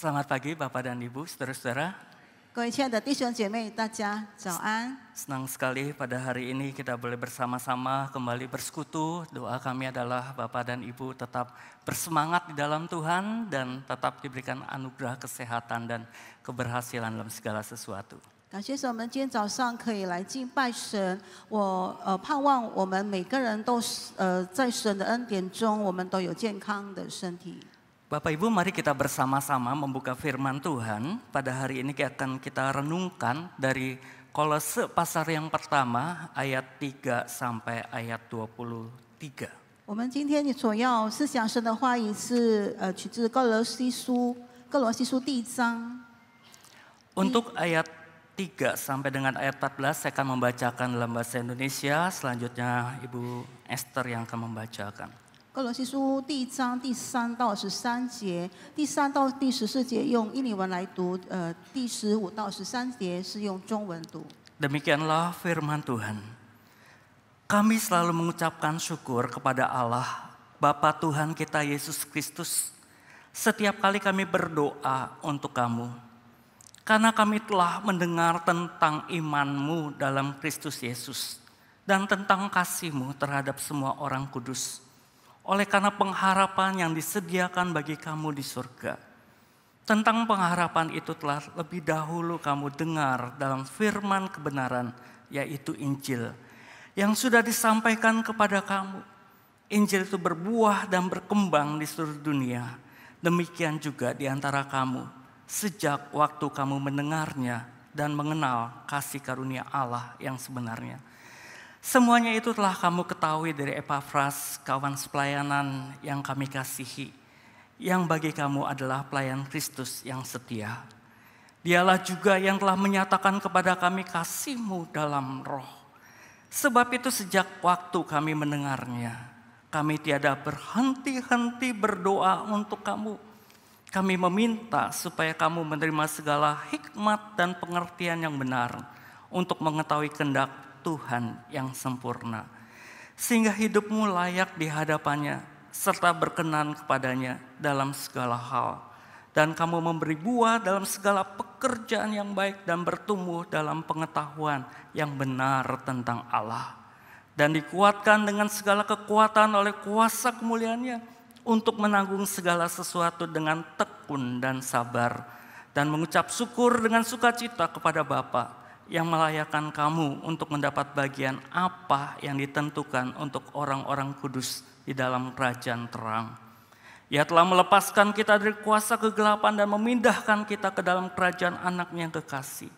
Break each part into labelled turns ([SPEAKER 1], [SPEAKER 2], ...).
[SPEAKER 1] Selamat pagi Bapak dan Ibu, saudara-saudara.
[SPEAKER 2] 各位亲爱的弟兄姐妹，大家早安！
[SPEAKER 1] Senang sekali pada hari ini kita boleh bersama-sama kembali bersekutu. Doa kami adalah Bapak dan Ibu tetap bersemangat di dalam Tuhan dan tetap diberikan anugerah kesehatan dan keberhasilan dalam segala sesuatu.
[SPEAKER 2] 感谢神，我们今天早上可以来敬拜神。我盼望我们每个人都在神的恩典中，我们都有健康的身体。
[SPEAKER 1] Bapak Ibu, mari kita bersama-sama membuka firman Tuhan. Pada hari ini akan kita renungkan dari Kolose pasal yang pertama ayat 3 sampai ayat 23.
[SPEAKER 2] 我们今天所要思想神的话语是取自哥罗西书第1章。
[SPEAKER 1] Untuk ayat 3 sampai dengan ayat 14 saya akan membacakan dalam bahasa Indonesia. Selanjutnya Ibu Esther yang akan membacakan.
[SPEAKER 2] 哥罗西书第1章第3到13节，第3到第14节用印尼文来读，第15到13节是用中文读。
[SPEAKER 1] Demikianlah firman Tuhan. Kami selalu mengucapkan syukur kepada Allah, Bapa Tuhan kita Yesus Kristus, setiap kali kami berdoa untuk kamu. Karena kami telah mendengar tentang iman-Mu dalam Kristus Yesus dan tentang kasih-Mu terhadap semua orang kudus. Oleh karena pengharapan yang disediakan bagi kamu di surga. Tentang pengharapan itu telah lebih dahulu kamu dengar dalam firman kebenaran, yaitu Injil, yang sudah disampaikan kepada kamu. Injil itu berbuah dan berkembang di seluruh dunia. Demikian juga di antara kamu, sejak waktu kamu mendengarnya dan mengenal kasih karunia Allah yang sebenarnya. Semuanya itu telah kamu ketahui dari Epafras, kawan sepelayanan yang kami kasihi, yang bagi kamu adalah pelayan Kristus yang setia. Dialah juga yang telah menyatakan kepada kami kasih-Mu dalam roh. Sebab itu sejak waktu kami mendengarnya, kami tiada berhenti-henti berdoa untuk kamu. Kami meminta supaya kamu menerima segala hikmat dan pengertian yang benar untuk mengetahui kehendak Tuhan yang sempurna, sehingga hidupmu layak di hadapannya serta berkenan kepadanya dalam segala hal, dan kamu memberi buah dalam segala pekerjaan yang baik dan bertumbuh dalam pengetahuan yang benar tentang Allah, dan dikuatkan dengan segala kekuatan oleh kuasa kemuliaan-Nya untuk menanggung segala sesuatu dengan tekun dan sabar, dan mengucap syukur dengan sukacita kepada Bapa yang melayakkan kamu untuk mendapat bagian apa yang ditentukan untuk orang-orang kudus di dalam kerajaan terang. Ia telah melepaskan kita dari kuasa kegelapan dan memindahkan kita ke dalam kerajaan Anak-Nya yang kekasih.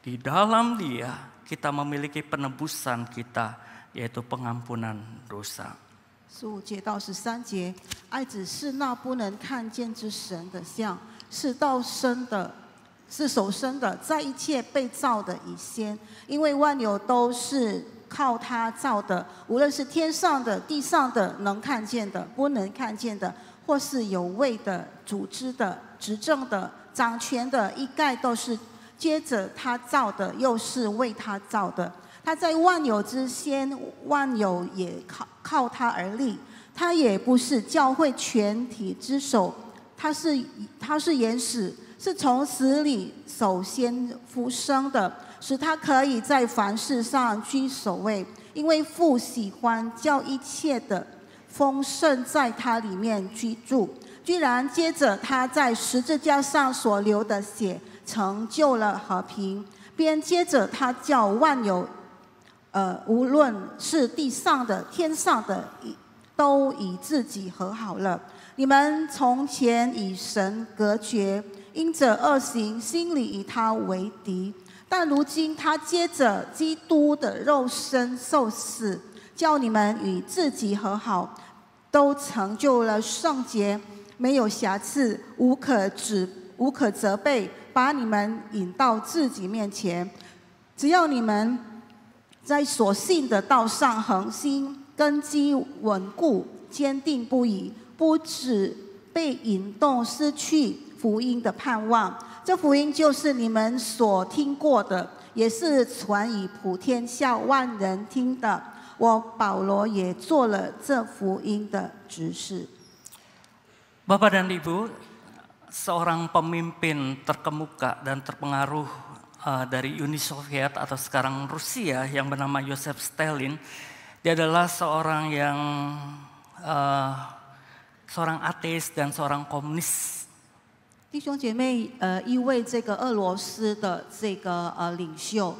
[SPEAKER 1] Di dalam Dia kita memiliki penebusan kita, yaitu pengampunan dosa.
[SPEAKER 2] 15节到13节，爱子是那不能看见之神的像，是道生的。 是首生的，在一切被造的以先，因为万有都是靠他造的，无论是天上的、地上的，能看见的、不能看见的，或是有位的、组织的、执政的、掌权的，一概都是接着他造的，又是为他造的。他在万有之先，万有也靠他而立。他也不是教会全体之首，他是原始。 是从死里首先复生的，使他可以在凡事上居首位。因为父喜欢叫一切的丰盛在他里面居住。居然接着他在十字架上所流的血，成就了和平，便接着他叫万有，无论是地上的、天上的，都与自己和好了。你们从前与神隔绝。 因着恶行，心里与他为敌。但如今他接着基督的肉身受死，叫你们与自己和好，都成就了圣洁，没有瑕疵，无可责备，把你们引到自己面前。只要你们在所信的道上恒心，根基稳固，坚定不移，不只被引动失去 福音的盼望，这福音就是你们所听过的，也是传与普天下万人听的。我保罗也做了这福音的执事。
[SPEAKER 1] Bapak dan Ibu, seorang pemimpin terkemuka dan terpengaruh dari Uni Soviet atau sekarang Rusia yang bernama Joseph Stalin. Dia adalah seorang yang seorang ateis dan seorang komunis.
[SPEAKER 2] 弟兄姐妹，因为这个俄罗斯的这个领袖，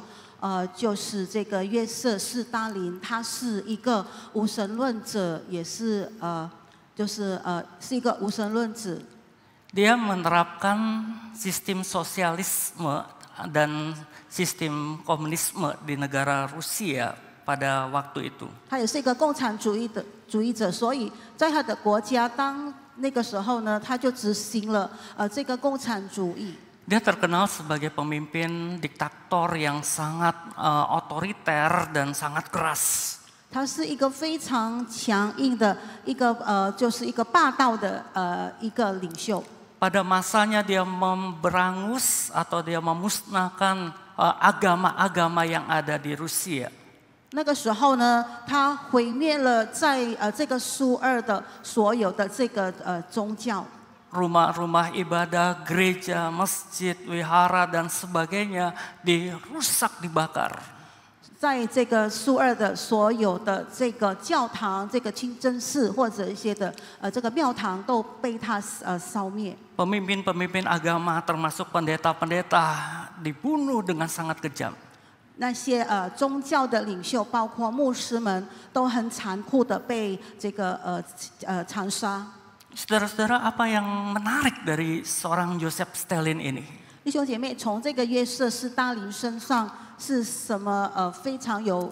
[SPEAKER 2] 就是这个约瑟斯大林，他是一个无神论者，也是是一个无神论者。
[SPEAKER 1] Dia menerapkan sistem sosialisme dan sistem komunisme di negara Rusia pada waktu itu.
[SPEAKER 2] 他也是一个共产主义者，所以在他的国家，当那个时候呢，他就执行了这个共产主义。
[SPEAKER 1] Dia terkenal sebagai pemimpin diktator yang sangat otoriter dan sangat keras.
[SPEAKER 2] 他是一个非常强硬的就是一个霸道的一个领袖。
[SPEAKER 1] Pada masanya dia memberangus atau dia memusnahkan agama-agama yang ada di Rusia.
[SPEAKER 2] 那个时候呢，他毁灭了在这个苏俄的所有的这个宗教。
[SPEAKER 1] Rumah-rumah ibadah, gereja, masjid, wihara dan sebagainya dirusak, dibakar.
[SPEAKER 2] 在这个苏俄的所有的这个教堂、这个清真寺或者一些的这个庙堂都被他烧灭。
[SPEAKER 1] Pemimpin-pemimpin agama termasuk pendeta-pendeta dibunuh dengan sangat kejam.
[SPEAKER 2] 那些宗教的领袖，包括牧师们，都很残酷的被这个残杀。
[SPEAKER 1] Saudara-saudara, apa yang menarik dari seorang Joseph Stalin ini?
[SPEAKER 2] 弟兄姐妹，从这个约瑟斯大林身上是什么非常有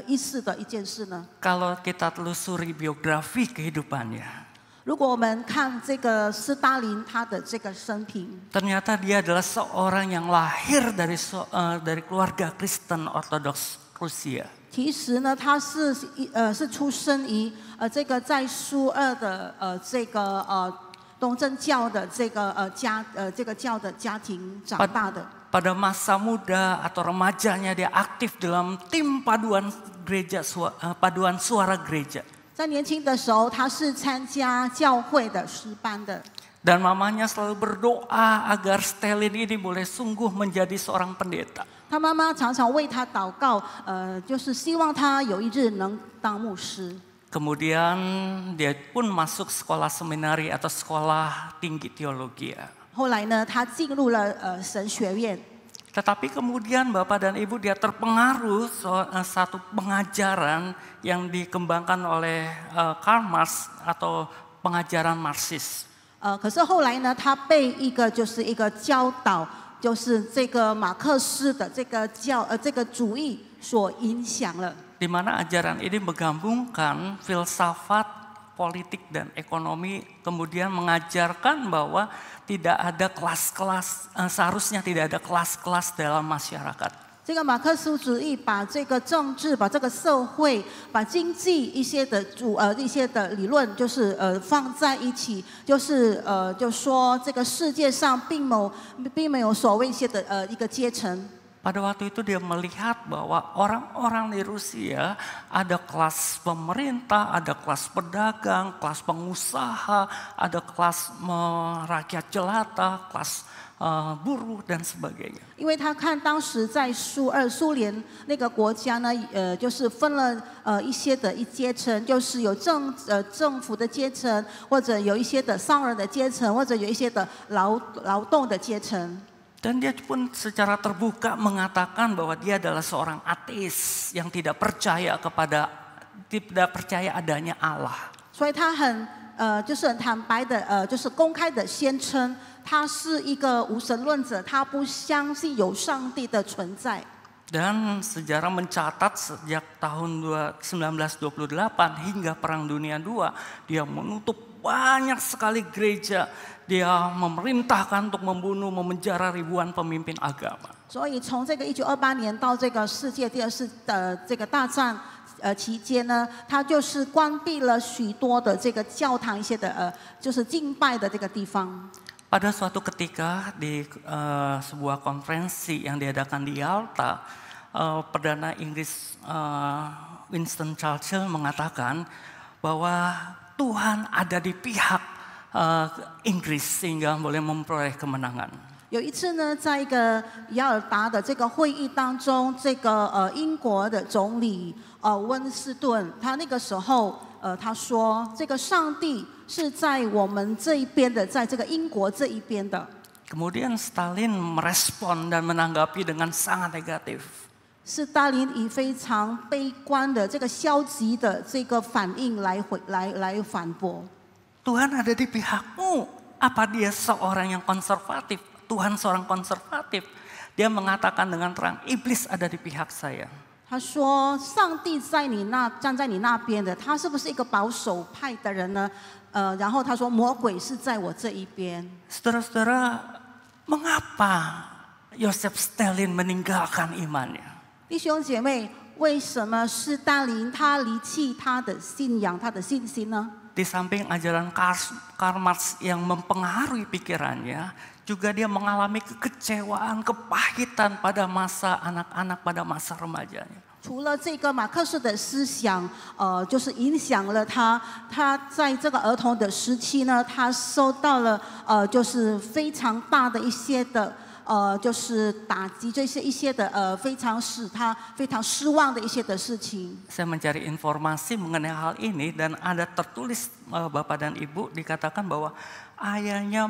[SPEAKER 2] 意思的一件事呢？
[SPEAKER 1] Kalau kita telusuri biografi kehidupannya,
[SPEAKER 2] 如果我们看这个斯大林他的这个生平，
[SPEAKER 1] ternyata dia adalah seorang yang lahir dari keluarga Kristen Ortodoks Rusia.
[SPEAKER 2] 其实呢，他是出生于这个在苏俄的这个东正教的这个教的家庭长大的。
[SPEAKER 1] Pada masa muda atau remajanya dia aktif dalam tim paduan suara gereja.
[SPEAKER 2] 在年轻的时候，他是参加教会的诗班的。
[SPEAKER 1] Dan mamanya selalu berdoa agar Stalin ini boleh sungguh menjadi seorang pendeta.
[SPEAKER 2] 他妈妈常常为他祷告，就是希望他有一日能当牧师。
[SPEAKER 1] Kemudian dia pun masuk sekolah seminari atau sekolah tinggi teologi.
[SPEAKER 2] 后来呢，他进入了神学院。
[SPEAKER 1] Tetapi kemudian Bapak dan Ibu dia terpengaruh satu pengajaran yang dikembangkan oleh Karl Marx atau pengajaran Marxis.
[SPEAKER 2] 可是后来呢，他被一个教导，就是这个马克思的这个主义所影响了。
[SPEAKER 1] Di mana ajaran ini menggabungkan filsafat, politik dan ekonomi, kemudian mengajarkan bahwa tidak ada kelas-kelas, seharusnya tidak ada kelas-kelas dalam masyarakat.
[SPEAKER 2] 这个马克思主义把这个政治、把这个社会、把经济一些的理论，就是放在一起，就说这个世界上并没有所谓一些的一个阶层。
[SPEAKER 1] Pada waktu itu dia melihat bahwa orang-orang di Rusia ada kelas pemerintah, ada kelas pedagang, kelas pengusaha, ada kelas rakyat jelata, kelas buruh dan sebagainya.
[SPEAKER 2] 因为他看当时在苏联那个国家呢，就是分了一些的阶层，就是有政府的阶层，或者有一些的商人的阶层，或者有一些的劳动的阶层。
[SPEAKER 1] Dan dia pun secara terbuka mengatakan bahwa dia adalah seorang ateis yang tidak percaya adanya Allah.
[SPEAKER 2] 所以他很坦白的就是公开的宣称，他是一个无神论者，他不相信有上帝的存在。
[SPEAKER 1] Dan sejarah mencatat sejak tahun 1928 hingga Perang Dunia II, dia menutup banyak sekali gereja. Dia memerintahkan untuk membunuh, memenjara ribuan pemimpin agama.
[SPEAKER 2] 所以从这个1928年到这个世界第二次的这个大战期间呢，他就是关闭了许多的这个教堂一些的就是敬拜的这个地方。
[SPEAKER 1] Pada suatu ketika di sebuah konferensi yang diadakan di Yalta, Perdana Inggris Winston Churchill mengatakan bahwa Tuhan ada di pihak Inggris sehingga boleh memperoleh kemenangan.
[SPEAKER 2] 有一次呢，在一个雅尔达的这个会议当中，这个英国的总理温斯顿，他那个时候他说，这个上帝是在我们这一边的，在这个英国这一边的。
[SPEAKER 1] Kemudian Stalin merespon dan menanggapi dengan sangat negatif.
[SPEAKER 2] 斯大林以非常悲观的这个消极的这个反应来反驳。
[SPEAKER 1] Tuhan ada di pihakmu. Apa dia seorang yang konservatif? Tuhan seorang konservatif. Dia mengatakan dengan terang, iblis ada di pihak saya.
[SPEAKER 2] 他说：“上帝站在你那边的，他是不是一个保守派的人呢？”然后他说：“魔鬼是在我这一边。”
[SPEAKER 1] Saudara-saudara, mengapa Joseph Stalin meninggalkan imannya?
[SPEAKER 2] 弟兄姐妹，为什么斯大林他离弃他的信仰、他的信心呢？
[SPEAKER 1] Di samping ajaran Karl Marx yang mempengaruhi pikirannya, juga dia mengalami kekecewaan, kepahitan pada masa anak-anak, pada masa remajanya.
[SPEAKER 2] 除了这个马克思的思想，就是影响了他。他在这个儿童的时期呢，他受到了就是非常大的一些的就是打击，这些一些的使他非常失望的一些的事情。
[SPEAKER 1] Saya mencari informasi mengenai hal ini dan ada tertulis Bapak dan Ibu dikatakan bahwa ayahnya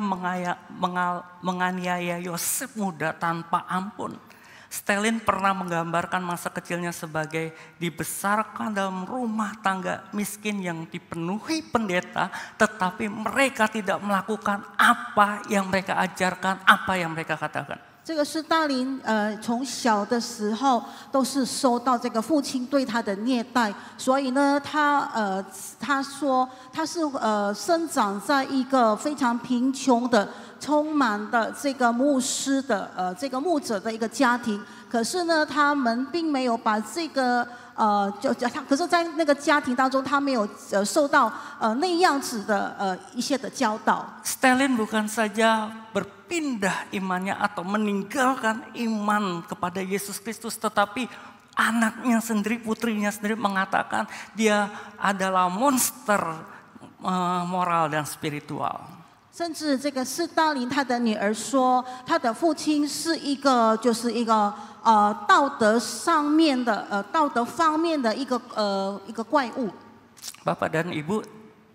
[SPEAKER 1] menganiaya Yosef muda tanpa ampun. Stalin pernah menggambarkan masa kecilnya sebagai dibesarkan dalam rumah tangga miskin yang dipenuhi pendeta, tetapi mereka tidak melakukan apa yang mereka ajarkan, apa yang mereka katakan.
[SPEAKER 2] 这个斯大林从小的时候都是受到这个父亲对他的虐待，所以呢，他说他是生长在一个非常贫穷的、充满的这个牧师的这个牧者的一个家庭。可是呢，他们并没有把这个可是在那个家庭当中，他没有受到那样子的一些的教导。
[SPEAKER 1] Stalin bukan saja berpindah imannya atau meninggalkan iman kepada Yesus Kristus, tetapi anaknya sendiri, putrinya sendiri mengatakan dia adalah monster moral dan spiritual.
[SPEAKER 2] 甚至这个斯大林他的女儿说，他的父亲是一个道德上面的道德方面的一个怪物。
[SPEAKER 1] Bapak dan Ibu,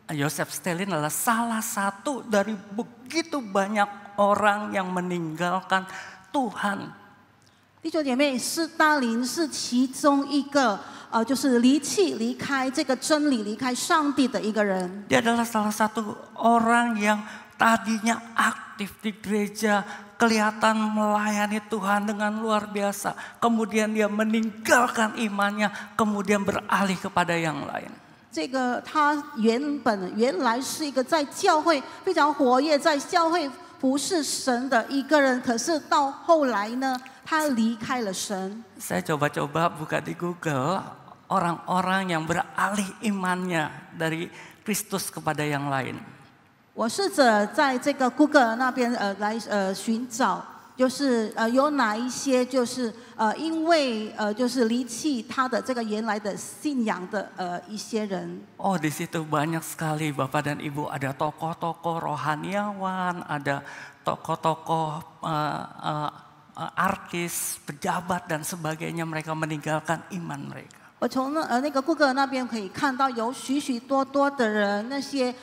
[SPEAKER 1] Joseph Stalin adalah salah satu dari begitu banyak orang yang meninggalkan Tuhan.
[SPEAKER 2] 弟兄姐妹，斯大林是其中一个就是离开这个真理、离开上帝的一个人。
[SPEAKER 1] Dia adalah salah satu orang yang tadinya aktif di gereja, kelihatan melayani Tuhan dengan luar biasa. Kemudian dia meninggalkan imannya, kemudian beralih kepada yang lain.
[SPEAKER 2] 这个他原来是一个在教会非常活跃，在教会服侍神的一个人，可是到后来呢，他离开了神。
[SPEAKER 1] Saya coba-coba buka di Google orang-orang yang beralih imannya dari Kristus kepada yang lain.
[SPEAKER 2] 我试着在这个 Google 那边来寻找，就是有哪一些就是因为就是离弃他的这个原来的信仰的一些人。
[SPEAKER 1] Oh, di situ banyak sekali Bapak dan Ibu, ada tokoh-tokoh rohaniawan, ada tokoh-tokoh artis, pejabat dan sebagainya, mereka meninggalkan iman mereka.
[SPEAKER 2] 我从那个 Google 那边可以看到有许许多多的人，那些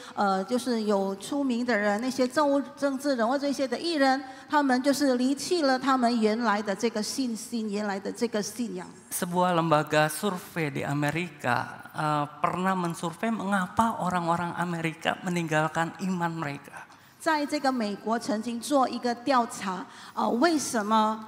[SPEAKER 2] 就是有出名的人，那些政治人物这些的艺人，他们就是离弃了他们原来的这个信心，原来的这个信仰。
[SPEAKER 1] Sebuah lembaga survei di Amerika pernah mensurvei mengapa orang-orang Amerika meninggalkan iman mereka.
[SPEAKER 2] 在这个美国曾经做一个调查，为什么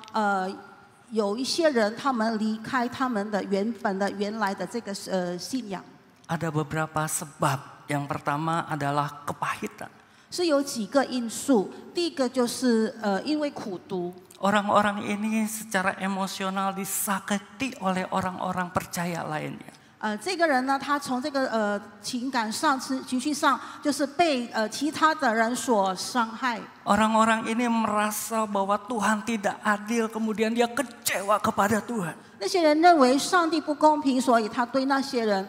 [SPEAKER 2] 有一些人他们离开他们的原来的这个信仰？
[SPEAKER 1] Ada beberapa sebab. Yang pertama adalah kepahitan.
[SPEAKER 2] 是有几个因素，第一个就是因为苦读。
[SPEAKER 1] Orang-orang ini secara emosional disakiti oleh orang-orang percaya lainnya.
[SPEAKER 2] 这个人呢，他从这个情感上、情绪上，就是被其他的人所伤害。
[SPEAKER 1] Orang-orang ini merasa bahwa Tuhan tidak adil, kemudian dia kecewa kepada Tuhan.
[SPEAKER 2] 那些人认为上帝不公平，所以他对那些人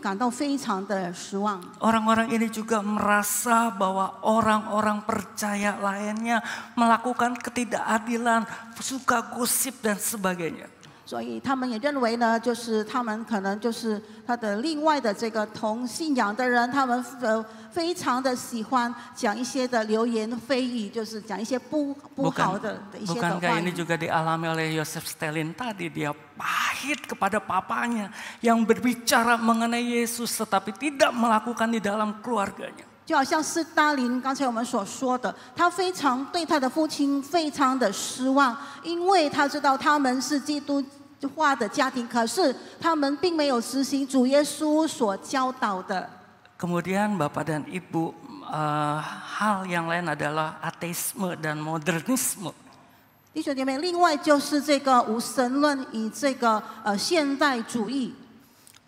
[SPEAKER 2] 感到非常的失望。
[SPEAKER 1] Orang-orang ini juga merasa bahwa orang-orang percaya lainnya melakukan ketidakadilan, suka gosip dan sebagainya.
[SPEAKER 2] 所以他们也认为呢，就是他们可能就是他的另外的这个同信仰的人，他们非常的喜欢讲一些的流言蜚语，就是讲一些不好的一些的话
[SPEAKER 1] Bukankah
[SPEAKER 2] 语。
[SPEAKER 1] ini juga dialami oleh Joseph Stalin tadi, dia pahit kepada papanya yang berbicara mengenai Yesus tetapi tidak melakukan di dalam keluarganya.
[SPEAKER 2] 就好像斯大林刚才我们所说的，他非常对他的父亲非常的失望，因为他知道他们是基督化的家庭，可是他们并没有实行主耶稣所教导的。
[SPEAKER 1] Kemudian Bapak dan Ibu, hal yang lain adalah ateisme dan modernisme.
[SPEAKER 2] 弟兄姐妹，另外就是这个无神论与这个现代主义。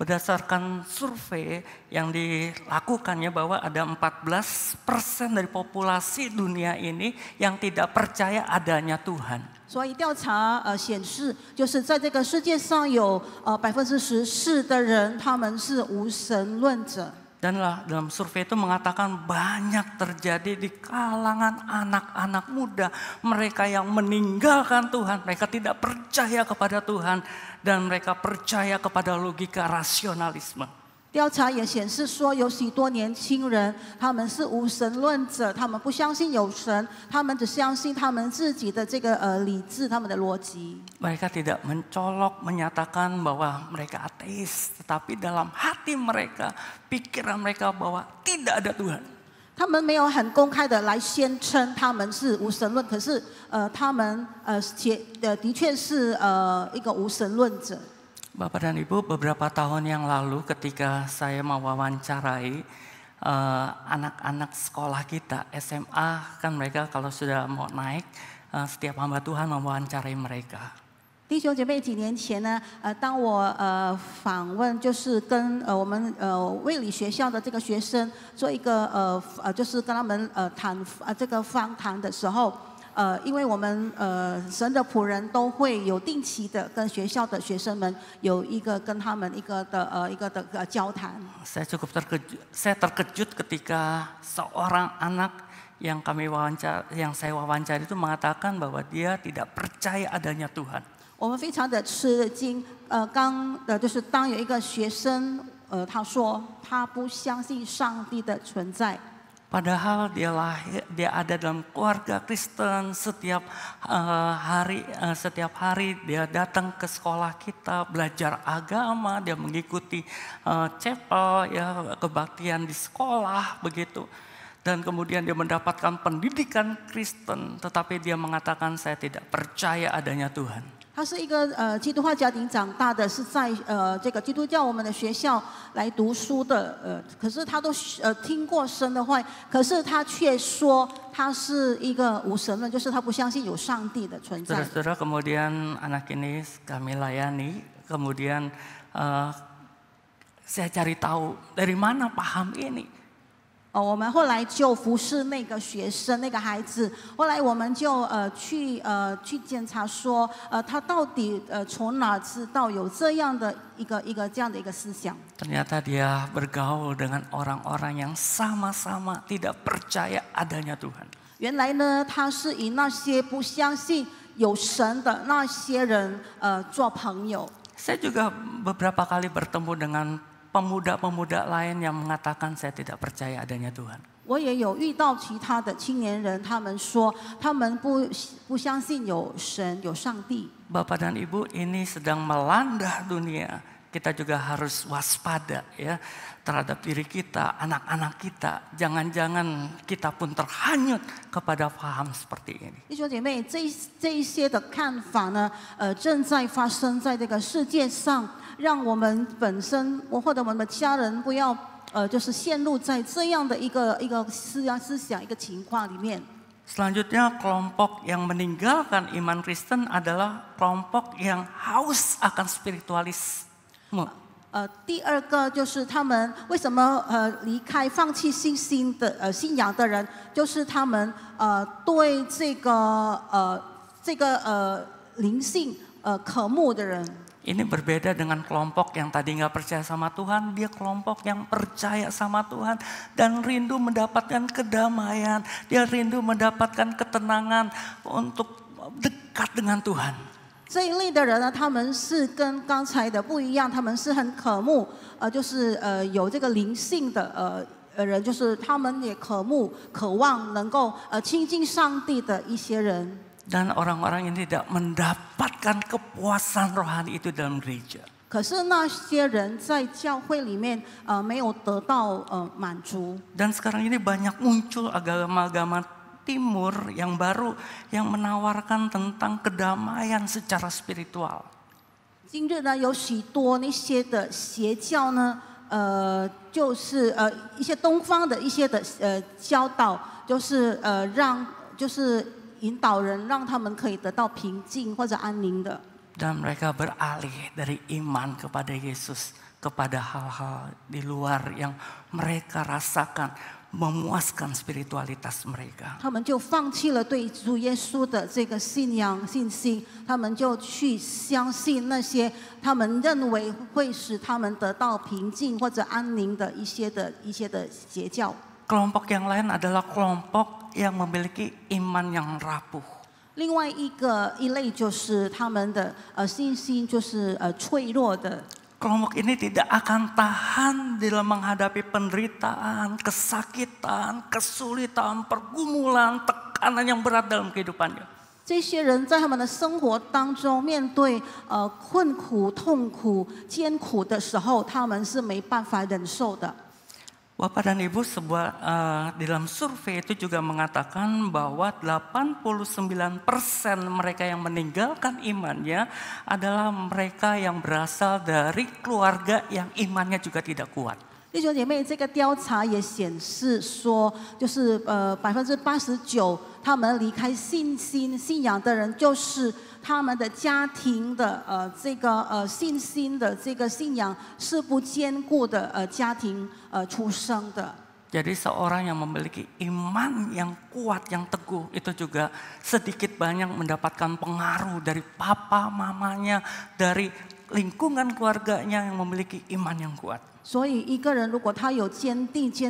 [SPEAKER 1] Berdasarkan survei yang dilakukannya bahwa ada 14% dari populasi dunia ini yang tidak percaya adanya Tuhan.
[SPEAKER 2] 所以调查显示，就是在这个世界上有14%的人，他们是无神论者。
[SPEAKER 1] Dan dalam survei itu mengatakan banyak terjadi di kalangan anak-anak muda. Mereka yang meninggalkan Tuhan, mereka tidak percaya kepada Tuhan. Dan mereka percaya kepada logika rasionalisme.
[SPEAKER 2] 调查也显示说，有许多年轻人，他们是无神论者，他们不相信有神，他们只相信他们自己的这个理智，他们的逻辑。
[SPEAKER 1] Mereka tidak mencolok menyatakan bahwa mereka ateis, tetapi dalam hati mereka, pikiran mereka bahwa tidak ada Tuhan.
[SPEAKER 2] 他们没有很公开的来宣称他们是无神论，可是他们的确是一个无神论者。
[SPEAKER 1] Bapak dan Ibu, beberapa tahun yang lalu ketika saya mewawancarai anak-anak sekolah kita SMA, kan mereka kalau sudah mau naik, setiap hamba Tuhan mewawancarai mereka.
[SPEAKER 2] 弟兄姐妹，几年前呢，当我访问，就是跟我们卫理学校的这个学生做一个就是跟他们谈这个访谈的时候。 因为我们神的仆人都会有定期的跟学校的学生们有一个跟他们一个的交谈。
[SPEAKER 1] Saya terkejut ketika seorang anak yang saya wawancara itu mengatakan bahwa dia tidak percaya adanya Tuhan.
[SPEAKER 2] 我们非常的吃惊，就是当有一个学生他说他不相信上帝的存在。
[SPEAKER 1] Padahal dia ada dalam keluarga Kristen, setiap hari dia datang ke sekolah kita belajar agama, dia mengikuti chapel ya, kebaktian di sekolah begitu. Dan kemudian dia mendapatkan pendidikan Kristen, tetapi dia mengatakan saya tidak percaya adanya Tuhan.
[SPEAKER 2] 他是一个基督化家庭长大的，是在这个基督教我们的学校来读书的，可是他都听过神的话，可是他却说他是一个无神论，就是他不相信有上帝的存在。
[SPEAKER 1] Saudara-saudara, kemudian anak ini kami layani, kemudian saya cari tahu dari mana paham ini.
[SPEAKER 2] 我们后来就服侍那个学生那个孩子，后来我们就去检查说，他到底从哪知道有这样的一个这样的一个思想。
[SPEAKER 1] Ternyata dia bergaul dengan orang-orang yang sama-sama tidak percaya adanya Tuhan.
[SPEAKER 2] 原来呢，他是以那些不相信有神的那些人做朋友。
[SPEAKER 1] Saya juga beberapa kali bertemu dengan pemuda-pemuda lain yang mengatakan saya tidak percaya adanya Tuhan.
[SPEAKER 2] 我也有遇到其他的青年人，他们说他们不相信有神有上帝。
[SPEAKER 1] Bapak dan Ibu, ini sedang melanda dunia. Kita juga harus waspada ya terhadap diri kita, anak-anak kita. Jangan-jangan kita pun terhanyut kepada paham seperti ini.
[SPEAKER 2] 弟兄姐妹，这一些的看法呢，正在发生在这个世界上，让我们本身或者我们的家人不要就是陷入在这样的一个思想一个情况里面。
[SPEAKER 1] Selanjutnya kelompok yang meninggalkan iman Kristen adalah kelompok yang haus akan spiritualisme.
[SPEAKER 2] 第二个就是他们为什么离开、放弃信仰的人，就是他们对这个灵性渴慕的人。
[SPEAKER 1] Ini berbeda dengan kelompok yang tadi nggak percaya sama Tuhan, dia kelompok yang percaya sama Tuhan dan rindu mendapatkan kedamaian, dia rindu mendapatkan ketenangan untuk dekat dengan Tuhan.
[SPEAKER 2] 这一类的人呢，他们是跟刚才的不一样，他们是很渴慕，就是有这个灵性的人，就是他们也渴慕、渴望能够亲近上帝的一些人。
[SPEAKER 1] Dan orang-orang ini tidak mendapatkan kepuasan rohani itu dalam gereja.
[SPEAKER 2] 可是那些人在教会里面没有得到满足。
[SPEAKER 1] Dan sekarang ini banyak muncul agama-agama Timur yang baru yang menawarkan tentang kedamaian secara spiritual.
[SPEAKER 2] 今日呢，有许多那些的邪教呢，就是一些东方的一些的教导，就是引导人，让他们可以得到平静或者安宁的。
[SPEAKER 1] Dan mereka beralih dari iman kepada Yesus kepada hal-hal di luar yang mereka rasakan memuaskan spiritualitas mereka.
[SPEAKER 2] 他们就放弃了对主耶稣的这个信仰信心，他们就去相信那些他们认为会使他们得到平静或者安宁的一些的邪教。
[SPEAKER 1] Kelompok yang lain adalah kelompok yang memiliki iman yang rapuh.
[SPEAKER 2] 另外一类就是他们的信心就是脆弱的。
[SPEAKER 1] Kelompok ini tidak akan tahan dalam menghadapi penderitaan, kesakitan, kesulitan, pergumulan, tekanan yang berat dalam kehidupannya.
[SPEAKER 2] 这些人在他们的生活当中面对困苦、痛苦、艰苦的时候，他们是没办法忍受的。
[SPEAKER 1] Bapak dan Ibu, di dalam survei itu juga mengatakan bahwa 89% mereka yang meninggalkan imannya adalah mereka yang berasal dari keluarga yang imannya juga tidak kuat.
[SPEAKER 2] 弟兄姐妹，这个调查也显示说，就是89%他们离开信仰的人，就是他们的家庭的这个信心的这个信仰是不坚固的家庭出生的。
[SPEAKER 1] Jadi seorang yang memiliki iman yang kuat, yang teguh, itu juga sedikit banyak mendapatkan pengaruh dari papa, mamanya, dari lingkungan keluarganya yang memiliki iman yang kuat.
[SPEAKER 2] 所以一个人如果他有坚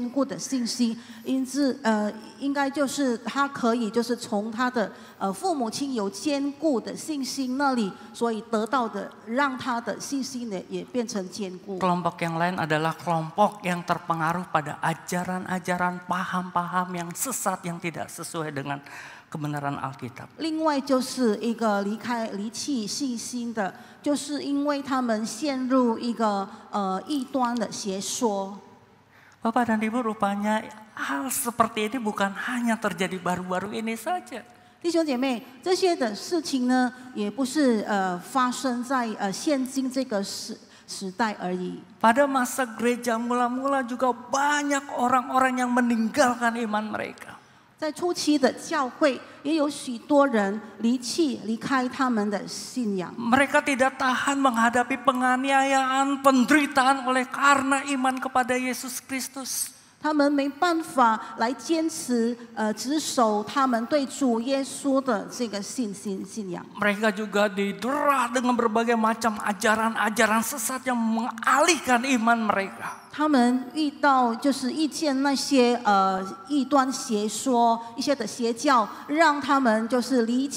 [SPEAKER 2] 固的信心，应该就是他可以就是从他的父母亲有坚固的信心那里，所以得到的让他的信心呢也变成坚固。
[SPEAKER 1] Kelompok yang lain adalah kelompok yang terpengaruh pada ajaran-ajaran, paham-paham yang sesat yang tidak sesuai dengan kebenaran Alkitab.
[SPEAKER 2] 另外就是一个离弃信心的，就是因为他们陷入一个异端的邪说。
[SPEAKER 1] Bapak dan Ibu, rupanya hal seperti ini bukan hanya terjadi baru-baru ini saja.
[SPEAKER 2] 弟兄姐妹，这些的事情呢，也不是发生在现今这个时代而已。
[SPEAKER 1] Pada masa gereja mula-mula juga banyak orang-orang yang meninggalkan iman mereka.
[SPEAKER 2] 在初期的教会，也有许多人离开他们的信仰。
[SPEAKER 1] Mereka tidak tahan menghadapi penganiayaan, penderitaan oleh karena iman kepada Yesus Kristus.
[SPEAKER 2] 他们没办法来坚持执守他们对主耶稣的这个信仰。
[SPEAKER 1] Mereka juga didera dengan berbagai macam ajaran-ajaran sesat yang mengalihkan iman mereka.
[SPEAKER 2] 他们遇见那些异端邪说、一些的邪教，让他们就是离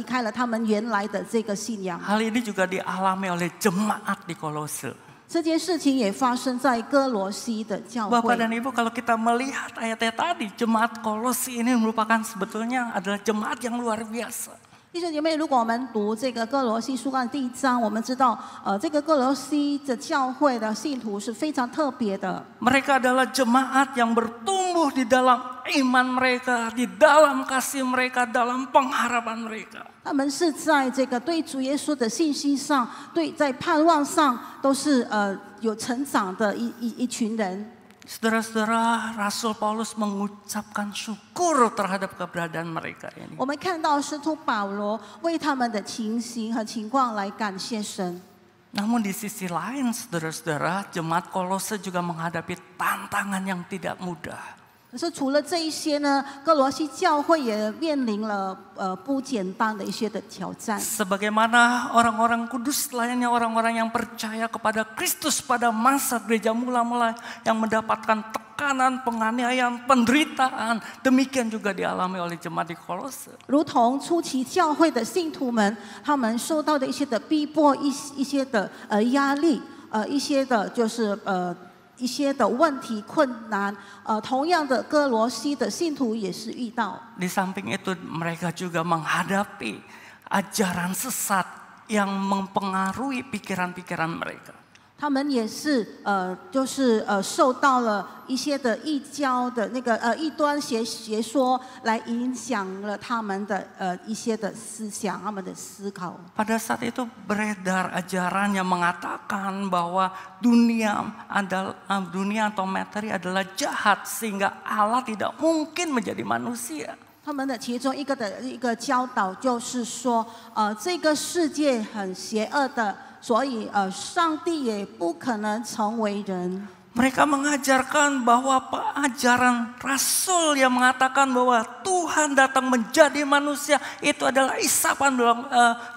[SPEAKER 2] 开了他们原来的这个信仰。
[SPEAKER 1] Hal ini juga dialami oleh jemaat di Kolose.
[SPEAKER 2] 这件事情也发生在哥罗西的教
[SPEAKER 1] Bapak
[SPEAKER 2] 会。
[SPEAKER 1] dan Ibu, kalau kita melihat ayat-ayat tadi, jemaat Kolose ini merupakan sebetulnya adalah jemaat yang luar biasa.
[SPEAKER 2] 弟兄姐妹，如果我们读这个哥罗西书第1章，我们知道，这个哥罗西的教会的信徒是非常特别的。
[SPEAKER 1] Mereka adalah jemaat yang bertumbuh di dalam iman mereka, di dalam kasih mereka, dalam pengharapan mereka.
[SPEAKER 2] 他们是在这个对主耶稣的信心上，在盼望上，都是有成长的一群人。
[SPEAKER 1] Saudara-saudara, Rasul Paulus mengucapkan syukur terhadap keberadaan mereka ini.
[SPEAKER 2] 我们看到使徒保罗为他们的情形和情况来感谢神。
[SPEAKER 1] Namun di sisi lain saudara-saudara, jemaat Kolose juga menghadapi tantangan yang tidak mudah.
[SPEAKER 2] 可是除了这一些呢，哥罗西教会也面临了不简单的一些的挑战。
[SPEAKER 1] Sebagaimana orang-orang kudus lainnya, orang-orang yang percaya kepada Kristus pada masa gereja mula-mula yang mendapatkan tekanan, penganiayaan, penderitaan, demikian juga dialami oleh jemaat di Kolose.
[SPEAKER 2] 如同初期教会的信徒们，他们受到的一些的逼迫，一些的压力，一些的就是一些的问题困难，同样的哥罗西的信徒也是遇到。
[SPEAKER 1] Di samping itu mereka juga menghadapi ajaran sesat yang mempengaruhi pikiran-pikiran mereka.
[SPEAKER 2] 他们也是就是受到了一些的异教的那个异端邪说来影响了他们的一些的思想，他们的思考。
[SPEAKER 1] Pada saat itu beredar ajaran yang mengatakan bahwa dunia atau materi adalah jahat sehingga Allah tidak mungkin menjadi manusia.
[SPEAKER 2] 他们的其中一个教导就是说，这个世界很邪恶的。 所以上帝也不可能成为人。
[SPEAKER 1] Mereka mengajarkan bahwa ajaran Rasul yang mengatakan bahwa Tuhan datang menjadi manusia itu adalah isapan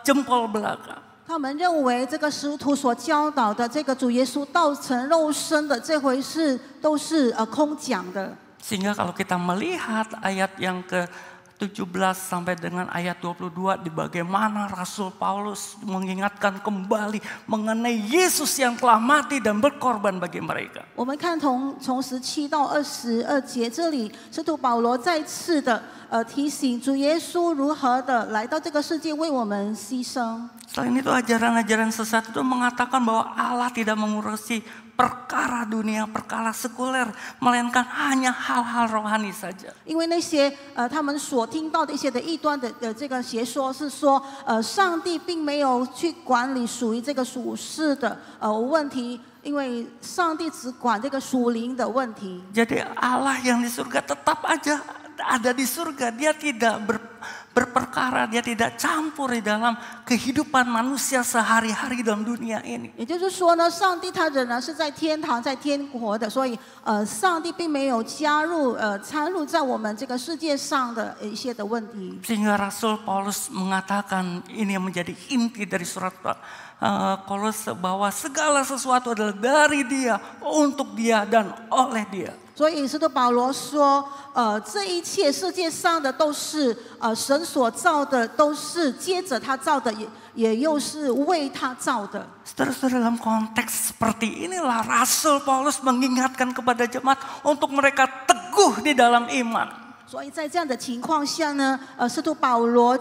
[SPEAKER 1] jempol belaka.
[SPEAKER 2] 他们认为这个使徒所教导的这个主耶稣道成肉身的这回事都是空讲的。
[SPEAKER 1] Sehingga kalau kita melihat ayat yang ke 17 sampai dengan ayat 22 di bagaimana Rasul Paulus mengingatkan kembali mengenai Yesus yang telah mati dan berkorban bagi mereka.
[SPEAKER 2] 我们看从17到22节，这里使徒保罗再次的提醒主耶稣如何的来到这个世界为我们牺牲。
[SPEAKER 1] Selain itu ajaran-ajaran sesat itu mengatakan bahwa Allah tidak mengurusi perkara dunia, perkara sekuler, melainkan hanya hal-hal rohani saja.
[SPEAKER 2] 因为那些他们所听到的一些的异端的这个邪说是说，上帝并没有去管理属于这个属世的问题，因为上帝只管这个属灵的问题。
[SPEAKER 1] Jadi Allah yang di surga tetap aja ada di surga, dia tidak berperkara, dia tidak campur di dalam kehidupan manusia sehari-hari dalam dunia ini.
[SPEAKER 2] 也就是说呢，上帝他仍然是在天堂、在天国的，所以上帝并没有参入在我们这个世界上的一些的问题。
[SPEAKER 1] Sehingga Rasul Paulus mengatakan ini yang menjadi inti dari surat Kolose bahwa segala sesuatu adalah dari Dia, untuk Dia dan oleh Dia.
[SPEAKER 2] 所以使徒保罗说，这一切世界上的都是神所造的，都是接着他造的，也又是为他造的。
[SPEAKER 1] Saudara-saudara, dalam konteks seperti inilah Rasul Paulus mengingatkan kepada jemaat untuk mereka teguh di dalam iman.
[SPEAKER 2] 所以在这样的情况下呢，使徒保罗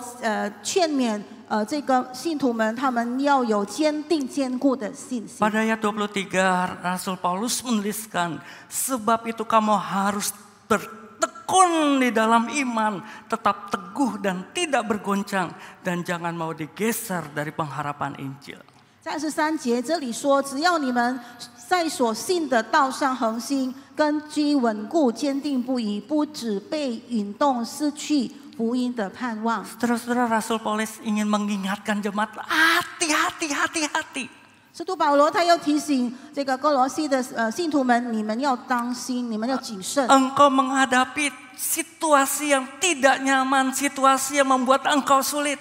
[SPEAKER 2] 劝勉这个信徒们，他们要有坚定坚固的信心。
[SPEAKER 1] Pada ayat 23 Rasul Paulus menuliskan, sebab itu kamu harus bertekun di dalam iman, tetap teguh dan tidak bergoncang, dan jangan mau digeser dari pengharapan Injil.
[SPEAKER 2] 在23节这里说，只要你们在所信的道上恒心，根基稳固，坚定不移，不只被引动失去福音的盼望。
[SPEAKER 1] Saudara-saudara, Rasul Paulus ingin mengingatkan jemaat, hati-hati.
[SPEAKER 2] 使徒保罗他又提醒这个哥罗西的信徒们，你们要当心，你们要谨慎。
[SPEAKER 1] Engkau menghadapi situasi yang tidak nyaman, situasi yang membuat engkau sulit.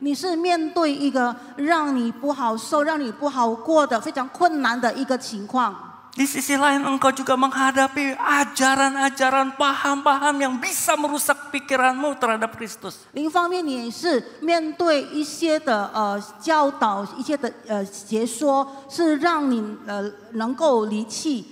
[SPEAKER 2] 你是面对一个让你不好受、让你不好过的非常困难的一个情况。
[SPEAKER 1] Di sisi lain engkau juga menghadapi ajaran-ajaran, paham-paham yang bisa merusak pikiranmu terhadap Kristus.
[SPEAKER 2] 另一方面，你也是面对一些的教导、一些的邪说，是让你能够离弃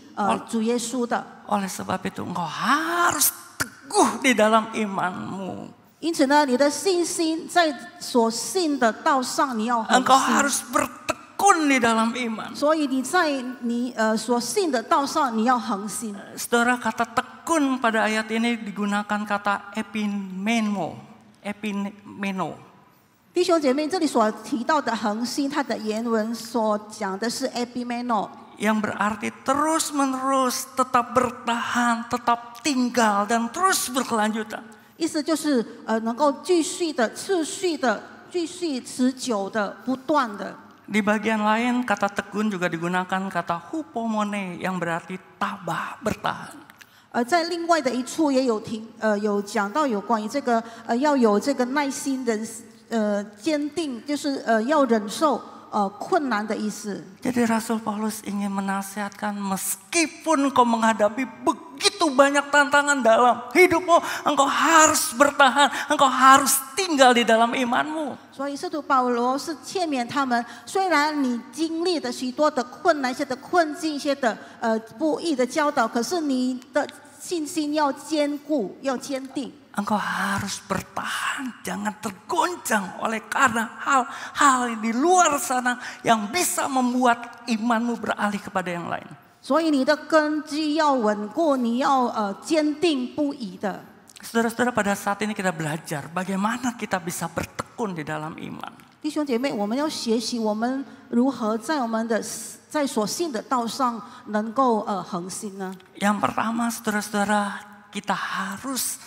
[SPEAKER 2] 主耶稣的。
[SPEAKER 1] Oleh sebab itu engkau harus teguh di dalam imanmu.
[SPEAKER 2] 因此呢，你的信心在所信的道上，你要恒
[SPEAKER 1] Engkau
[SPEAKER 2] 心。
[SPEAKER 1] harus bertekun di dalam iman.
[SPEAKER 2] 所以你在你所信的道上，你要恒心。
[SPEAKER 1] Saudara, kata tekun pada ayat ini digunakan kata epimeno.
[SPEAKER 2] 弟兄姐妹，这里所提到的恒心，它的原文所讲的是 epimeno，
[SPEAKER 1] yang berarti terus-menerus, tetap bertahan, tetap tinggal, dan terus berkelanjutan.
[SPEAKER 2] 意思就是能够继续的、持续的、继续持久的、不断的。
[SPEAKER 1] Di bagian lain kata tekun juga digunakan kata hupomone yang berarti tabah, bertahan.
[SPEAKER 2] 在另外的一处也有讲到有关于这个要有这个耐心的坚定，就是要忍受困难的意思。
[SPEAKER 1] Jadi Rasul Paulus ingin menasihatkan meskipun engkau menghadapi begitu banyak tantangan dalam hidupmu, engkau harus bertahan, engkau harus tinggal di dalam imanmu.
[SPEAKER 2] 所以使徒保罗是劝勉他们，虽然你经历的许多的困难、一些的困境、一些的不义的教导，可是你的信心要坚固，要坚定。
[SPEAKER 1] Engkau harus bertahan, jangan tergoncang oleh karena hal-hal di luar sana yang bisa membuat imanmu beralih kepada yang lain.
[SPEAKER 2] 所以你的根基要稳固，你要坚定不移的。
[SPEAKER 1] Saudara-saudara, pada saat ini kita belajar bagaimana kita bisa bertekun di dalam iman.
[SPEAKER 2] 弟兄姐妹，我们要学习我们如何在我们的在所信的道上能够恒心呢？
[SPEAKER 1] Yang pertama, saudara-saudara, kita harus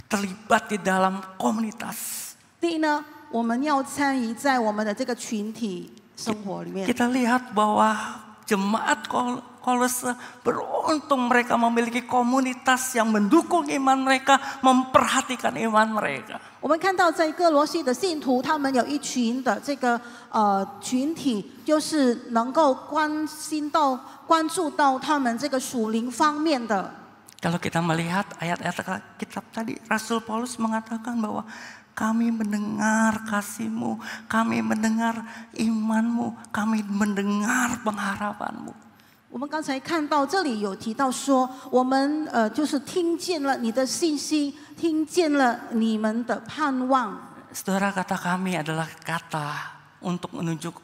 [SPEAKER 1] terlibat di dalam komunitas.
[SPEAKER 2] 第一呢，我们要参与在我们的这个群体生活里面。
[SPEAKER 1] Kita lihat bahwa jemaat Kolose beruntung mereka memiliki komunitas yang mendukung iman mereka, memperhatikan iman mereka.
[SPEAKER 2] 我们看到在哥罗西的信徒，他们有一群的这个群体，就是能够关注到他们这个属灵方面的。
[SPEAKER 1] Kalau kita melihat ayat-ayat kitab tadi, Rasul Paulus mengatakan bahwa kami mendengar kasih-Mu, kami mendengar iman-Mu, kami mendengar pengharapan-Mu.
[SPEAKER 2] 我们刚才看到这里有提到说，我们就是听见了你的信息，听见了你们的盼望。
[SPEAKER 1] Saudara, kata kami adalah kata untuk menunjuk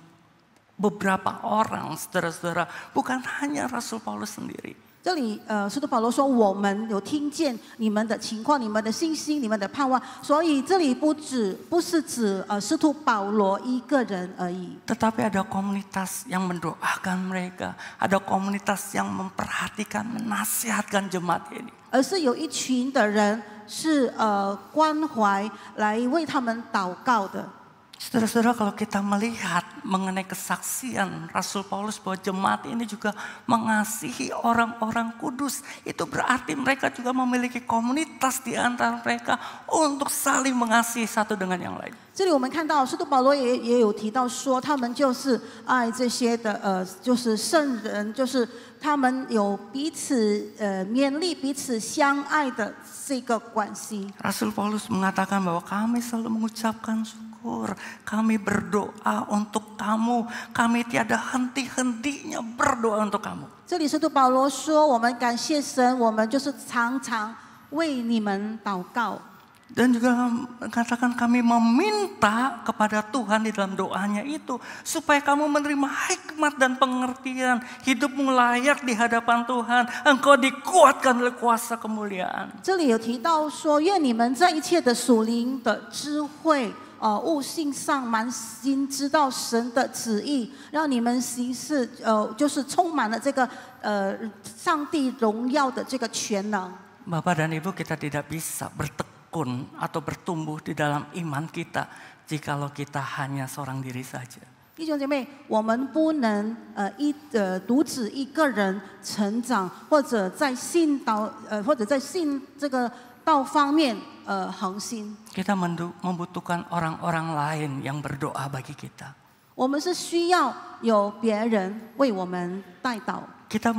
[SPEAKER 1] beberapa orang, saudara-saudara, bukan hanya Rasul Paulus sendiri.
[SPEAKER 2] 这里使徒保罗说，我们有听见你们的情况、你们的信心、你们的盼望，所以这里不是指使徒保罗一个人而已。
[SPEAKER 1] Tetapi ada komunitas yang mendoakan mereka, ada komunitas yang memperhatikan, menasihatkan jemaat ini.
[SPEAKER 2] 而是有一群的人是关怀来为他们祷告的。
[SPEAKER 1] Saudara-saudara, kalau kita melihat mengenai kesaksian Rasul Paulus bahwa jemaat ini juga mengasihi orang-orang kudus, itu berarti mereka juga memiliki komunitas di antara mereka untuk saling mengasihi satu dengan yang lain.
[SPEAKER 2] 这里我们看到使徒保罗也有提到说，他们就是爱这些的就是圣人，就是他们有彼此勉励、彼此相爱的这个关系。
[SPEAKER 1] Rasul Paulus mengatakan bahwa kami selalu mengucapkan syukur, kami berdoa untuk kamu, kami tiada henti-hentinya berdoa untuk kamu.
[SPEAKER 2] 这里使徒保罗说，我们感谢神，我们就是常常为你们祷告。
[SPEAKER 1] Dan juga katakan kami meminta kepada Tuhan di dalam doanya itu supaya kamu menerima hikmat dan pengertian, hidupmu layak di hadapan Tuhan, engkau dikuatkan oleh kuasa kemuliaan.
[SPEAKER 2] 这里有提到说，愿你们在一切的属灵的智慧悟性上满心知道神的旨意，让你们行事就是充满了这个上帝荣耀的这个全能。
[SPEAKER 1] Bapak dan Ibu, kita tidak bisa bertekun atau bertumbuh di dalam iman kita jikalau kita hanya seorang diri saja.
[SPEAKER 2] 弟兄姐妹，我们不能独自一个人成长，或者在信这个道方面恒心。
[SPEAKER 1] Kita membutuhkan orang-orang lain yang berdoa bagi kita.
[SPEAKER 2] 我们是需要有别人为我们代祷。
[SPEAKER 1] Kita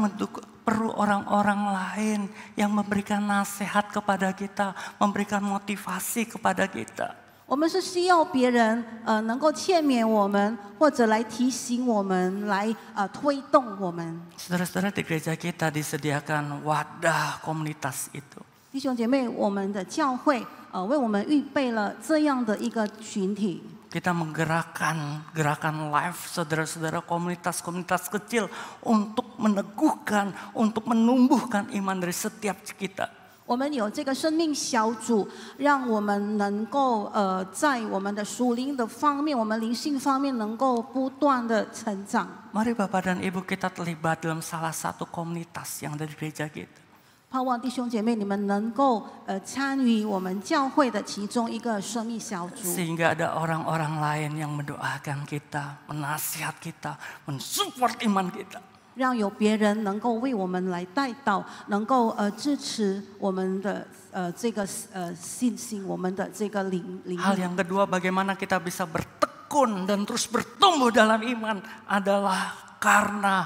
[SPEAKER 1] perlu orang-orang lain yang memberikan nasihat kepada kita, memberikan motivasi kepada kita.
[SPEAKER 2] 我们是需要别人能够劝勉我们，或者来提醒我们，来推动我们。
[SPEAKER 1] Saudara-saudara, di gereja kita disediakan wadah komunitas itu.
[SPEAKER 2] 弟兄姐妹，我们的教会为我们预备了这样的一个群体。
[SPEAKER 1] Kita menggerakkan gerakan live, saudara-saudara, komunitas-komunitas kecil untuk meneguhkan, untuk menumbuhkan iman dari setiap kita.
[SPEAKER 2] 我们有这个生命小组，让我们能够在我们的属灵的方面，我们灵性方面能够不断的成长。
[SPEAKER 1] Mari Bapak dan Ibu, kita terlibat dalam salah satu komunitas yang ada di gereja kita.
[SPEAKER 2] 盼望弟兄姐妹你们能够参与我们教会的其中一个生命小组，
[SPEAKER 1] Sehingga ada orang-orang lain yang mendoakan kita, menasihat kita, mensupport iman kita.
[SPEAKER 2] 让有别人能够为我们来带祷，能够支持我们的这个信心，我们的这个灵。
[SPEAKER 1] Hal yang kedua, bagaimana kita bisa bertekun dan terus bertumbuh dalam iman adalah karena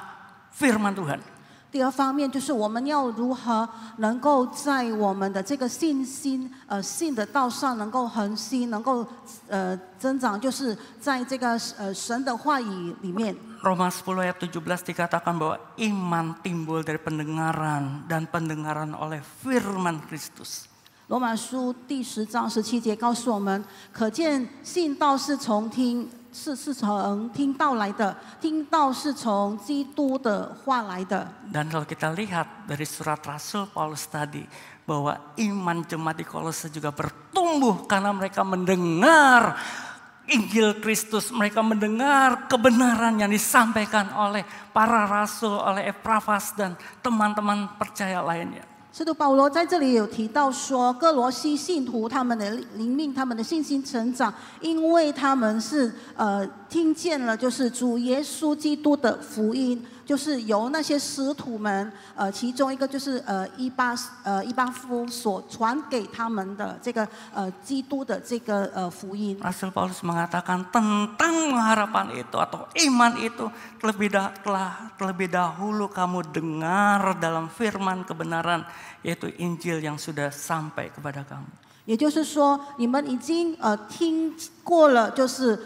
[SPEAKER 1] firman Tuhan.
[SPEAKER 2] 第二方面就是我们要如何能够在我们的这个信信的道上能够恒心，能够增长，就是在这个神的话语里面。
[SPEAKER 1] Roma 10 ayat 17 dikatakan bahwa iman timbul dari pendengaran dan pendengaran oleh firman Kristus.
[SPEAKER 2] 罗马书第10章17节告诉我们，可见信道是从听到来的，听到是从基督的话来的。
[SPEAKER 1] Dan kalau kita lihat dari surat Rasul Paulus tadi, bahwa iman jemaat di Kolose juga bertumbuh karena mereka mendengar Injil Kristus, mereka mendengar kebenaran yang disampaikan oleh para rasul, oleh Epafras dan teman-teman percaya lainnya.
[SPEAKER 2] 使徒保罗在这里有提到说，哥罗西信徒他们的灵命、他们的信心成长，因为他们是听见了就是主耶稣基督的福音，就是由那些使徒们其中一个就是以巴弗所传给他们的这个基督的这个福音。
[SPEAKER 1] Rasul Paulus mengatakan tentang pengharapan itu atau iman itu terlebih dahulu kamu dengar dalam firman kebenaran, yaitu Injil yang sudah sampai kepada kamu.
[SPEAKER 2] 也就是说，你们已经听过了，就是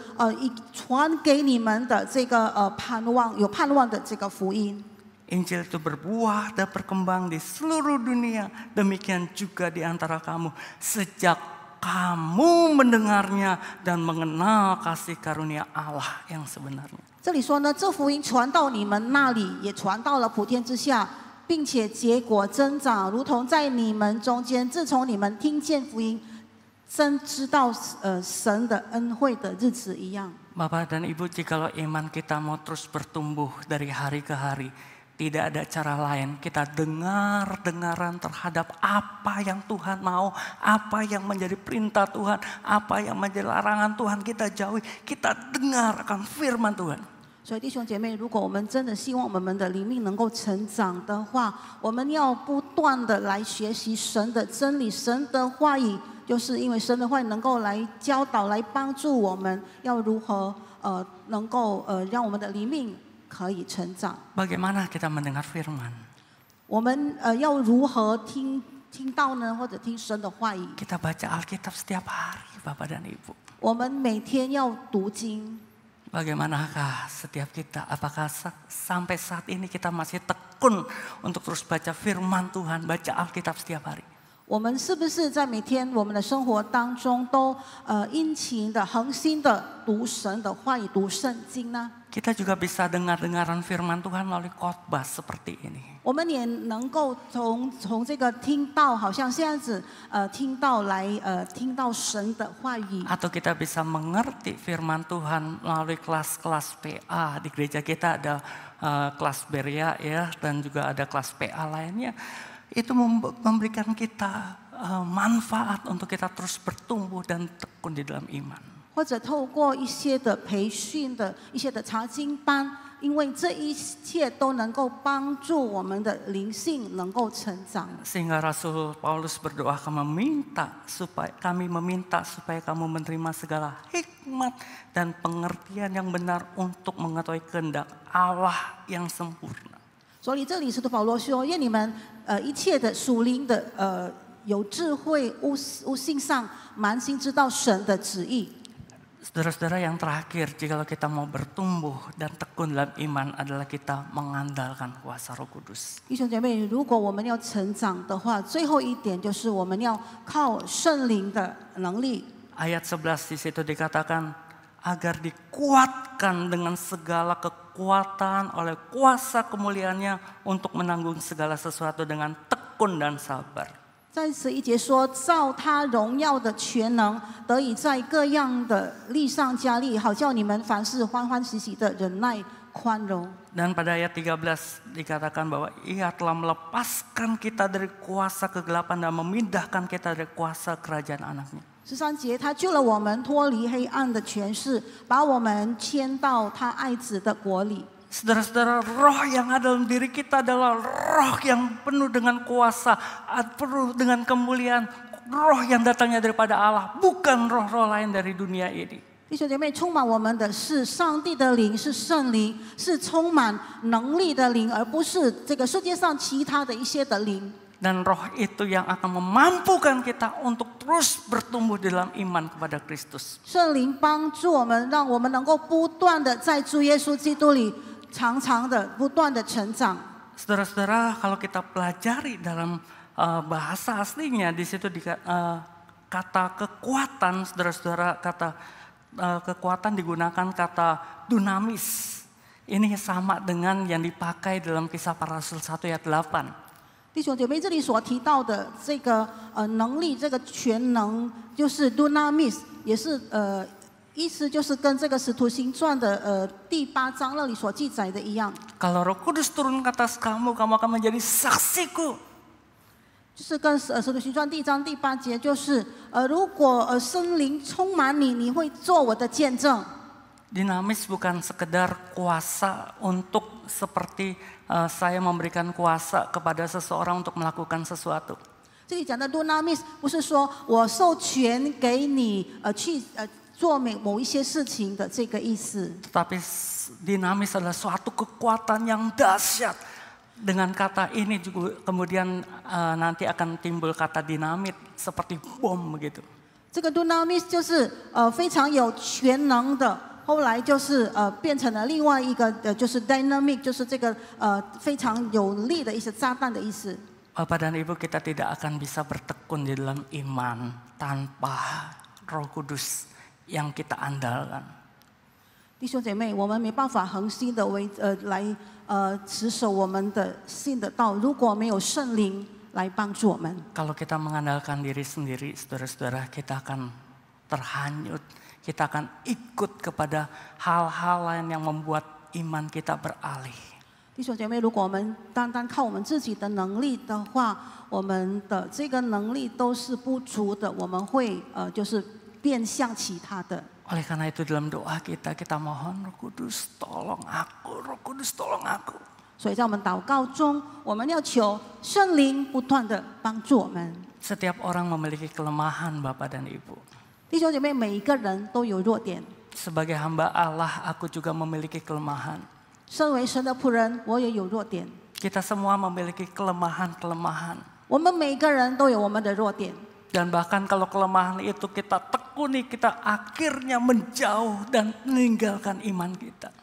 [SPEAKER 2] 传给你们的这个有盼望的这个福音。
[SPEAKER 1] Injil itu berbuah dan berkembang di seluruh dunia, demikian juga di antara kamu sejak kamu mendengarnya dan mengenal kasih karunia Allah yang sebenarnya.
[SPEAKER 2] 这里说呢，这福音传到你们那里，也传到了普天之下，并且结果增长，如同在你们中间，自从你们听见福音，真知道神的恩惠的日子一样。
[SPEAKER 1] Bapak dan Ibu, jikalau iman kita mau terus bertumbuh dari hari ke hari, tidak ada cara lain. Kita dengaran terhadap apa yang Tuhan mau, apa yang menjadi perintah Tuhan, apa yang menjadi larangan Tuhan kita jauhi. Kita dengar akan firman Tuhan.
[SPEAKER 2] 所以弟兄姐妹，如果我们真的希望我们的灵命能够成长的话，我们要不断的来学习神的真理、神的话语，就是因为神的话语能够来教导、来帮助我们，要如何能够让我们的灵命可以成长。
[SPEAKER 1] Bagaimana kita mendengar firman?
[SPEAKER 2] 我们要如何听到呢？或者听神的话语？
[SPEAKER 1] Kita baca Alkitab setiap hari, Bapak dan Ibu.
[SPEAKER 2] 我们每天要读经。
[SPEAKER 1] Bagaimanakah setiap kita? Apakah sampai saat ini kita masih tekun untuk terus baca firman Tuhan, baca Alkitab setiap hari?
[SPEAKER 2] 我们是不是在每天我们的生活当中都殷勤的、恒心的读神的话语、读圣经呢？
[SPEAKER 1] Kita juga bisa dengar-dengaran firman Tuhan melalui khotbah seperti ini.
[SPEAKER 2] 我们也能够从这个听到，好像这样子听到神的话语。
[SPEAKER 1] Atau kita bisa mengerti firman Tuhan melalui kelas-kelas PA. Di gereja kita ada kelas Berea ya, dan juga ada kelas PA lainnya. Itu memberikan kita manfaat untuk kita terus bertumbuh dan tekun di dalam iman.
[SPEAKER 2] 或者透过一些的培训的一些的查经班，因为这一切都能够帮助我们的灵性能够成长。
[SPEAKER 1] Sehingga Rasul Paulus berdoa kami meminta supaya kamu menerima segala hikmat dan pengertian yang benar untuk mengetahui kehendak Allah yang sempurna.
[SPEAKER 2] 所以这里使徒保罗说，愿你们一切的属灵的有智慧、悟性上满心知道神的旨意。
[SPEAKER 1] Saudara-saudara, yang terakhir, jikalau kita mau bertumbuh dan tekun dalam iman adalah kita mengandalkan kuasa Roh Kudus.
[SPEAKER 2] 弟兄姐妹，如果我们要成长的话，最后一点就是我们要靠圣灵的能力。
[SPEAKER 1] Ayat 11 di situ dikatakan agar dikuatkan dengan segala kekuatan oleh kuasa kemuliaannya untuk menanggung segala sesuatu dengan tekun dan sabar.
[SPEAKER 2] 在11节说，照他荣耀的全能，得以在各样的力上加力，好叫你们凡事欢欢喜喜的忍耐宽容。
[SPEAKER 1] Dan pada ayat 13 dikatakan bahwa Ia telah melepaskan kita dari kuasa kegelapan dan memindahkan kita dari kuasa kerajaan anaknya.
[SPEAKER 2] 13节，他救了我们脱离黑暗的权势，把我们迁到他爱子的国里。
[SPEAKER 1] Saudara-saudara, roh yang ada dalam diri kita adalah roh yang penuh dengan kuasa, penuh dengan kemuliaan. Roh yang datangnya daripada Allah, bukan roh-roh lain dari dunia ini.
[SPEAKER 2] 弟兄姐妹，充满我们的是上帝的灵，是圣灵，是充满能力的灵，而不是这个世界上其他的一些的灵。
[SPEAKER 1] Dan roh itu yang akan memampukan kita untuk terus bertumbuh dalam iman kepada Kristus.
[SPEAKER 2] 圣灵帮助我们，让我们能够不断的在主耶稣基督里，常常的不断的成长。
[SPEAKER 1] Saudara-saudara, kalau kita pelajari dalam bahasa aslinya di situ kata kekuatan, saudara-saudara, kata kekuatan digunakan kata dunamis. Ini sama dengan yang dipakai dalam Kisah Para Rasul 1 ayat 8.
[SPEAKER 2] 弟兄姐妹，这里所提到的这个能力，这个全能，就是 dunamis， 也是意思就是跟这个使徒行传的第8章那里所记载的一样。
[SPEAKER 1] Kalau Roh Kudus turun ke atas kamu, kamu akan menjadi saksiku.
[SPEAKER 2] 就是跟使徒行传第1章第8节，就是如果圣灵充满你，你会做我的见证。
[SPEAKER 1] Dinamis bukan sekedar kuasa untuk seperti saya memberikan kuasa kepada seseorang untuk melakukan sesuatu.
[SPEAKER 2] 这里讲的 dunamis 不是说我授权给你去做某一些事情的这个意思。
[SPEAKER 1] Tetapi dinamis adalah suatu kekuatan yang dahsyat. Dengan kata ini juga kemudian nanti akan timbul kata dinamit seperti bom begitu.
[SPEAKER 2] 这个 dunamis 就是非常有全能的。 后来就是变成了另外一个就是 dynamic， 就是这个非常有力的一些炸弹的意思。
[SPEAKER 1] Bapak dan Ibu, kita tidak akan bisa bertekun di dalam iman tanpa Roh Kudus yang kita andalkan.
[SPEAKER 2] 弟兄姐妹，我们没办法恒心的来持守我们的信的道，如果没有圣灵来帮助我们。
[SPEAKER 1] Kalau kita mengandalkan diri sendiri, saudara-saudara, kita akan terhanyut. Kita akan ikut kepada hal-hal lain yang membuat iman kita beralih.
[SPEAKER 2] 弟兄姐妹，如果我们单单靠我们自己的能力的话，我们的这个能力都是不足的，我们会就是变向其他的。
[SPEAKER 1] Oleh karena itu dalam doa kita mohon Roh Kudus tolong aku, Roh Kudus tolong aku.
[SPEAKER 2] 所以在我们祷告中，我们要求圣灵不断的帮助我们。
[SPEAKER 1] Setiap orang memiliki kelemahan, Bapak dan Ibu.
[SPEAKER 2] 弟兄姐妹，每一个人都有弱点。
[SPEAKER 1] Sebagai hamba Allah, aku juga memiliki kelemahan.
[SPEAKER 2] 身为神的仆人，我也有弱点。
[SPEAKER 1] Kita semua memiliki kelemahan-kelemahan.
[SPEAKER 2] 我们每个人都有我们的弱点。
[SPEAKER 1] Dan bahkan kalau kelemahan itu kita tekuni, kita akhirnya menjauh dan meninggalkan iman kita.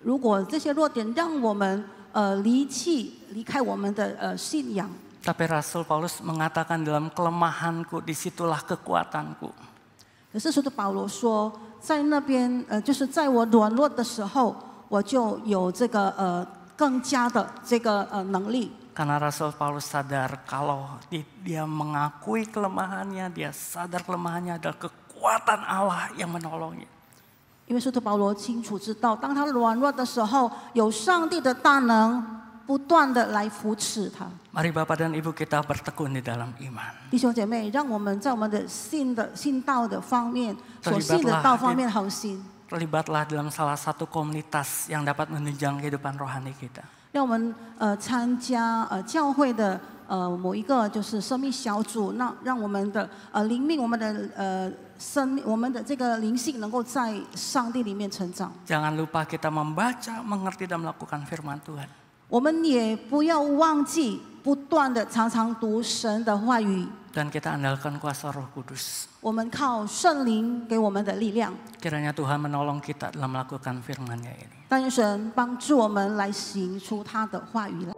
[SPEAKER 2] 如果这些弱点让我们离开我们的信仰，
[SPEAKER 1] Tapi Rasul Paulus mengatakan dalam kelemahanku disitulah kekuatanku.
[SPEAKER 2] 可是使徒保罗说，在那边就是在我软弱的时候，我就有这个更加的这个能力。
[SPEAKER 1] Karena Rasul Paulus sadar kalau dia mengakui kelemahannya, dia sadar kelemahannya adalah kekuatan Allah yang menolongnya.
[SPEAKER 2] 因为使徒保罗清楚知道，当他软弱的时候，有上帝的大能不断的来扶持他。
[SPEAKER 1] Mari Bapak dan Ibu kita bertekun di dalam iman.
[SPEAKER 2] 弟兄姐妹，让我们在我们的信道的方面，所信的道方面恒心。
[SPEAKER 1] Terlibatlah dalam salah satu komunitas yang dapat menunjang kehidupan rohani kita.
[SPEAKER 2] 让我们参加教会的某一个就是生命小组，那让我们的灵命，我们的生命，我们的这个灵性能够在上帝里面成长。
[SPEAKER 1] Jangan lupa kita membaca, mengerti dan melakukan firman Tuhan.
[SPEAKER 2] 我们也不要忘记不断的常常读神的话语。
[SPEAKER 1] Dan kita andalkan kuasa Roh Kudus.
[SPEAKER 2] 我们靠圣灵给我们的力量。
[SPEAKER 1] Kiranya Tuhan menolong kita dalam melakukan firman-Nya ini.
[SPEAKER 2] 但愿神帮助我们来行出他的话语来。